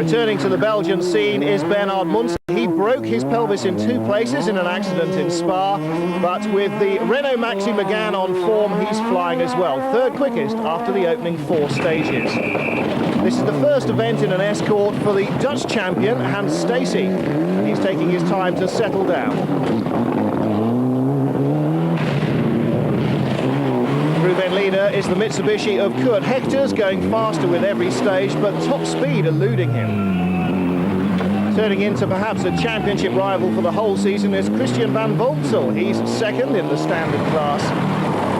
Returning to the Belgian scene is Bernard Munster. He broke his pelvis in 2 places in an accident in Spa, but with the Renault Maxi Megane on form, he's flying as well. 3rd quickest after the opening 4 stages. This is the first event in an Escort for the Dutch champion, Stacey. He's taking his time to settle down. Group N leader is the Mitsubishi of Kurt Hectors, going faster with every stage, but top speed eluding him. Turning into perhaps a championship rival for the whole season is Christian van Voltsel. He's 2nd in the standard class.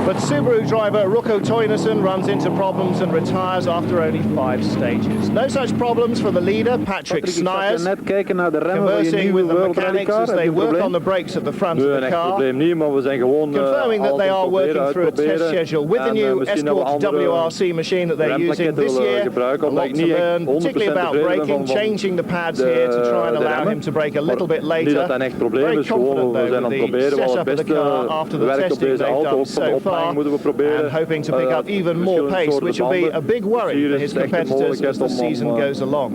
But Subaru driver Rocco Teunissen runs into problems and retires after only 5 stages. No such problems for the leader, Patrick Snijers, conversing with the mechanics as they work on the brakes at the front of the car, confirming that they are working through a test schedule with the new Escort WRC machine that they're using this year. A lot to learn, particularly about braking, changing the pads here to try and allow him to brake a little bit later. Very confident though with the setup of the car after the testing they've done so far. And hoping to pick up even more pace, which will be a big worry for his competitors as the season goes along.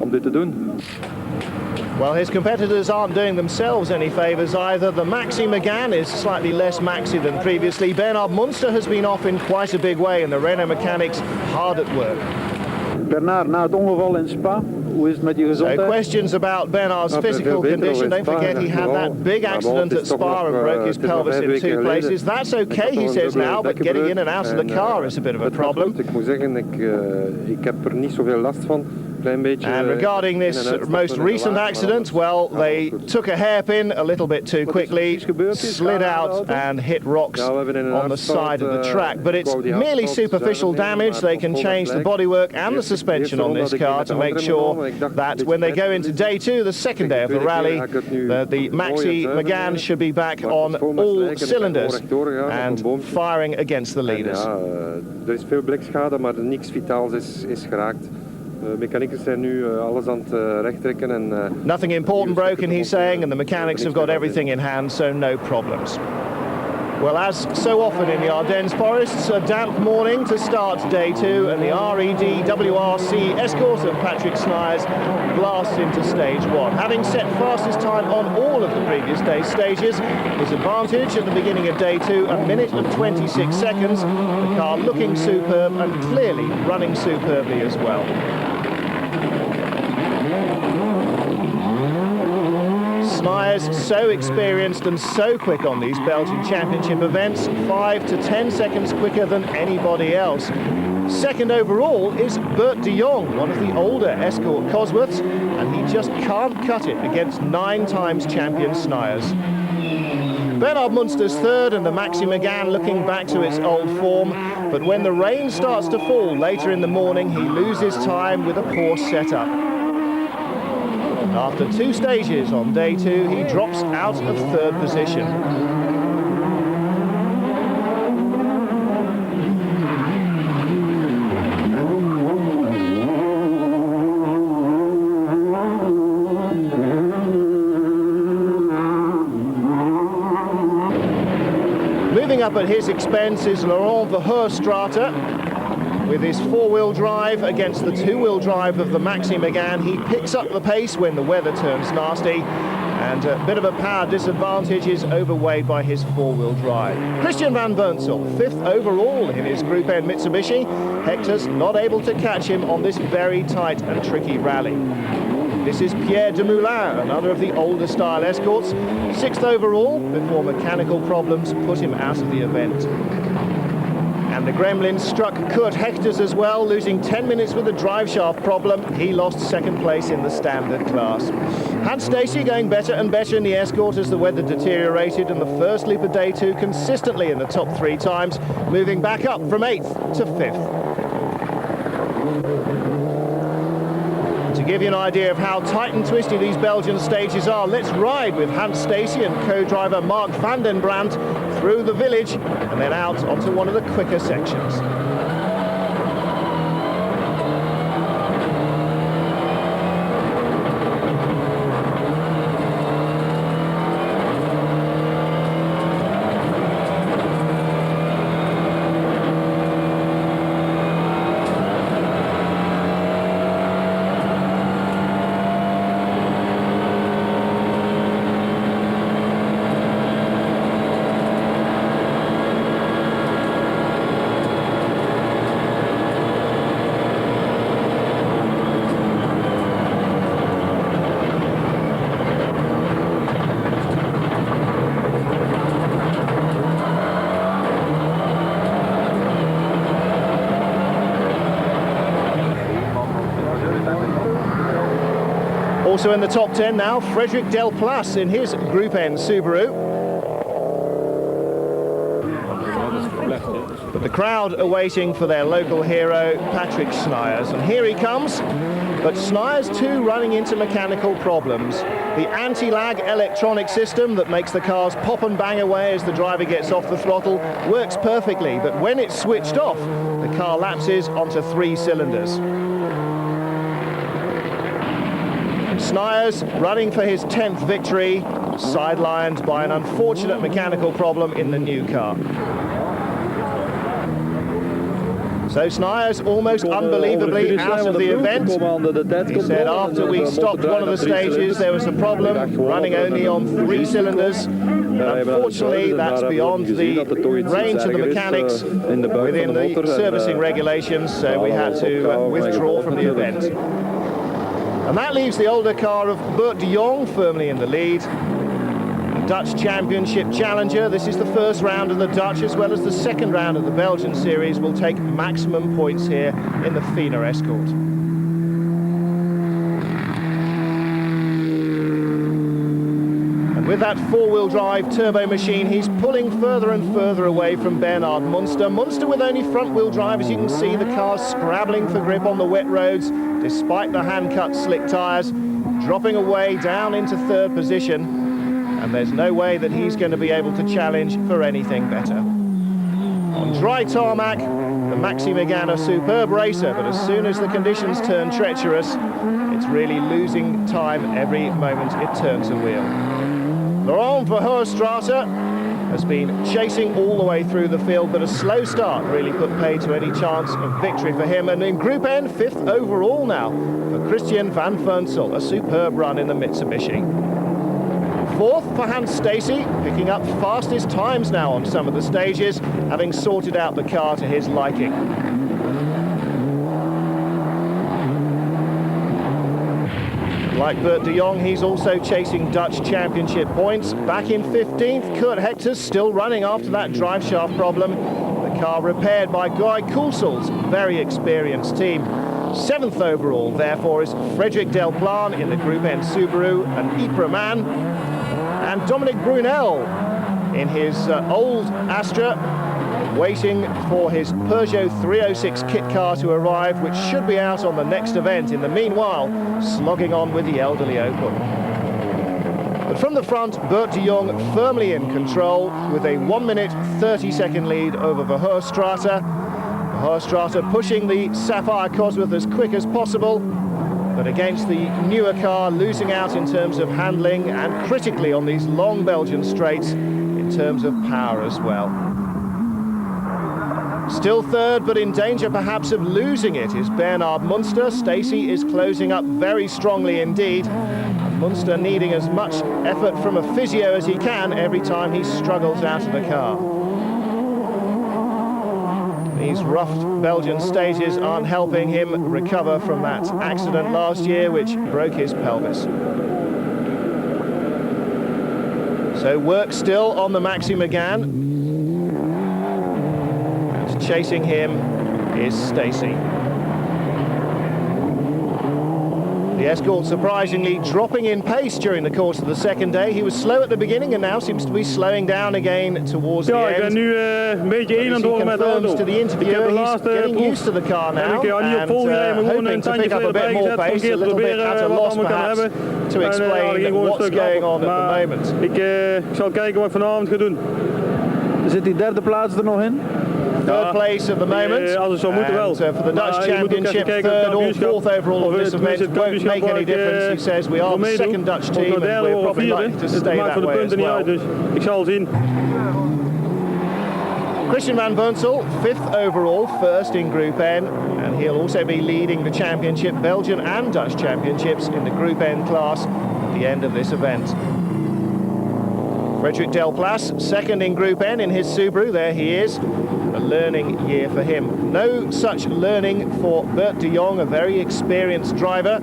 Well, his competitors aren't doing themselves any favours either. The Maxi Megane is slightly less maxi than previously. Bernard Munster has been off in quite a big way, and the Renault mechanics hard at work. Bernard, na het ongeval in Spa, hoe is het met je gezondheid? So questions about Bernard's physical condition. Don't forget he had that big accident at Spa and broke his pelvis in 2 places. That's okay, he says now, but getting in and out of the car is a bit of a problem. Ik moet zeggen, ik heb er niet zoveel last van. And regarding this most recent accident, well, they took a hairpin a little bit too quickly, slid out and hit rocks on the side of the track. But it's merely superficial damage. They can change the bodywork and the suspension on this car to make sure that when they go into day 2, the 2nd day of the rally, the Maxi Megane should be back on all cylinders and firing against the leaders. Er is veel blikschade, maar niks vitaals is geraakt. Mechanics zijn nu alles aan het rechttrekken en nothing important broken, he's saying, and the mechanics have got everything in hand, so no problems. Well, as so often in the Ardennes forests, a damp morning to start day 2, and the RED WRC Escort of Patrick Snijers blasts into stage 1. Having set fastest time on all of the previous day's stages, his advantage at the beginning of day 2, 1 minute and 26 seconds. The car looking superb and clearly running superbly as well. Snijers so experienced and so quick on these Belgian Championship events, 5 to 10 seconds quicker than anybody else. 2nd overall is Bert De Jong, one of the older Escort Cosworths, and he just can't cut it against 9 times champion Snijers. Bernard Munster's 3rd and the Maxi Megane looking back to its old form, but when the rain starts to fall later in the morning, he loses time with a poor setup. After 2 stages on day 2, he drops out of 3rd position. Moving up at his expense is Laurent Verhoestraete. With his 4-wheel drive against the 2-wheel drive of the Maxi Megane, he picks up the pace when the weather turns nasty, and a bit of a power disadvantage is overweighed by his 4-wheel drive. Christian van Voltsel, 5th overall in his Group N Mitsubishi. Hector's not able to catch him on this very tight and tricky rally. This is Pierre De Moulau, another of the older style Escorts, 6th overall before mechanical problems put him out of the event. And the Gremlin struck Kurt Hectors as well, losing 10 minutes with a drive shaft problem. He lost 2nd place in the standard class. Stacey going better and better in the Escort as the weather deteriorated, and the first loop of day 2 consistently in the top 3 times, moving back up from 8th to 5th. To give you an idea of how tight and twisty these Belgian stages are, let's ride with Stacey and co-driver Mark van den Brandt through the village and then out onto one of the quicker sections. Also in the top 10 now, Frédéric Delplace in his Group N Subaru. But the crowd are waiting for their local hero, Patrick Snijers, and here he comes. But Snijers too running into mechanical problems. The anti-lag electronic system that makes the cars pop and bang away as the driver gets off the throttle works perfectly, but when it's switched off, the car lapses onto 3 cylinders. Snijers running for his 10th victory, sidelined by an unfortunate mechanical problem in the new car. So Snijers almost unbelievably out of the event. He said after we stopped one of the stages there was a problem, running only on 3 cylinders. Unfortunately that's beyond the range of the mechanics within the servicing regulations, so we had to withdraw from the event. And that leaves the older car of Bert De Jong firmly in the lead. Dutch Championship challenger. This is the first round of the Dutch as well as the second round of the Belgian series. Will take maximum points here in the Ford Escort. And with that 4-wheel drive turbo machine, he's pulling further and further away from Bernard Munster. Munster with only front-wheel drive, as you can see, the car's scrabbling for grip on the wet roads despite the hand-cut slick tyres, dropping away down into 3rd position. And there's no way that he's going to be able to challenge for anything better. On dry tarmac, the Maxi Megane a superb racer, but as soon as the conditions turn treacherous, it's really losing time every moment it turns a wheel. Laurent Verhoestraete has been chasing all the way through the field, but a slow start really put pay to any chance of victory for him. And in Group N, 5th overall now for Christian van Veunsel, a superb run in the Mitsubishi. 4th for Stacey, picking up fastest times now on some of the stages, having sorted out the car to his liking. Like Bert De Jong, he's also chasing Dutch Championship points. Back in 15th, Kurt Hector's still running after that drive shaft problem. The car repaired by Guy Koelsel's very experienced team. 7th overall, therefore, is Frédéric Delplace in the Group N Subaru, an Ypres man. And Dominic Brunel in his old Astra, waiting for his Peugeot 306 kit car to arrive, which should be out on the next event. In the meanwhile, slogging on with the elderly Opel. But from the front, Bert De Jong firmly in control with a 1-minute 30-second lead over Verhoestraete. Verhoestraete pushing the Sapphire Cosworth as quick as possible, but against the newer car, losing out in terms of handling and critically on these long Belgian straights in terms of power as well. Still 3rd, but in danger perhaps of losing it, is Bernard Munster. Stacey is closing up very strongly indeed. And Munster needing as much effort from a physio as he can every time he struggles out of the car. These rough Belgian stages aren't helping him recover from that accident last year which broke his pelvis. So work still on the Maxi Megane. And chasing him is Stacey. The Escort surprisingly dropping in pace during the course of the second day. He was slow at the beginning and now seems to be slowing down again towards the end. Ik ben nu een beetje één aan het worden met de auto. To the interviewer, he's getting used to the car now and hoping to pick up a bit more pace, a little bit at a loss perhaps to explain what's going on at the moment. Ik zal kijken wat ik vanavond ga doen. Zit die 3e plaats er nog in? 3rd place at the moment. Als het zou moeten wel. For the Dutch Championship, 3rd or 4th overall of this event won't make any difference. He says we are the second Dutch team and we're probably likely to stay that way as well. Dus ik zal zien. Christian van Veunsel, 5th overall, 1st in Group N, and he'll also be leading the championship, Belgian and Dutch championships in the Group N class at the end of this event. Frédéric Delplace, 2nd in Group N in his Subaru, there he is. A learning year for him. No such learning for Bert De Jong, a very experienced driver.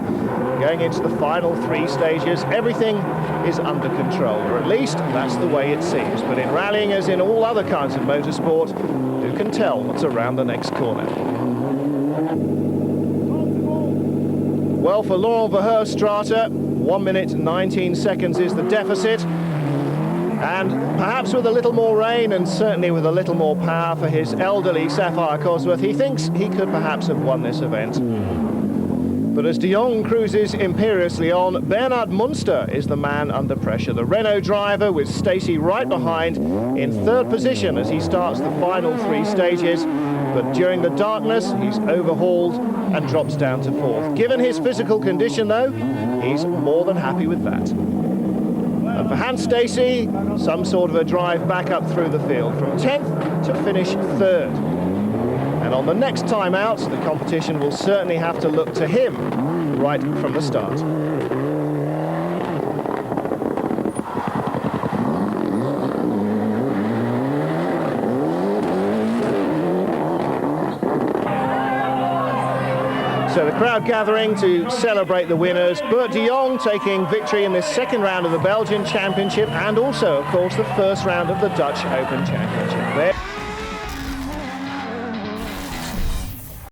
Going into the final 3 stages, everything is under control, or at least that's the way it seems. But in rallying, as in all other kinds of motorsport, who can tell what's around the next corner? Well, for Laurent Verhoestraete, 1 minute 19 seconds is the deficit. And perhaps with a little more rain and certainly with a little more power for his elderly Sapphire Cosworth, he thinks he could perhaps have won this event. But as De Jong cruises imperiously on, Bernard Munster is the man under pressure. The Renault driver with Stacey right behind in third position as he starts the final 3 stages. But during the darkness, he's overhauled and drops down to 4th. Given his physical condition, though, he's more than happy with that. And for Hans Stacey, some sort of a drive back up through the field, from 10th to finish 3rd. And on the next time out, the competition will certainly have to look to him right from the start. So the crowd gathering to celebrate the winners. Bert De Jong taking victory in this second round of the Belgian Championship and also, of course, the first round of the Dutch Open Championship.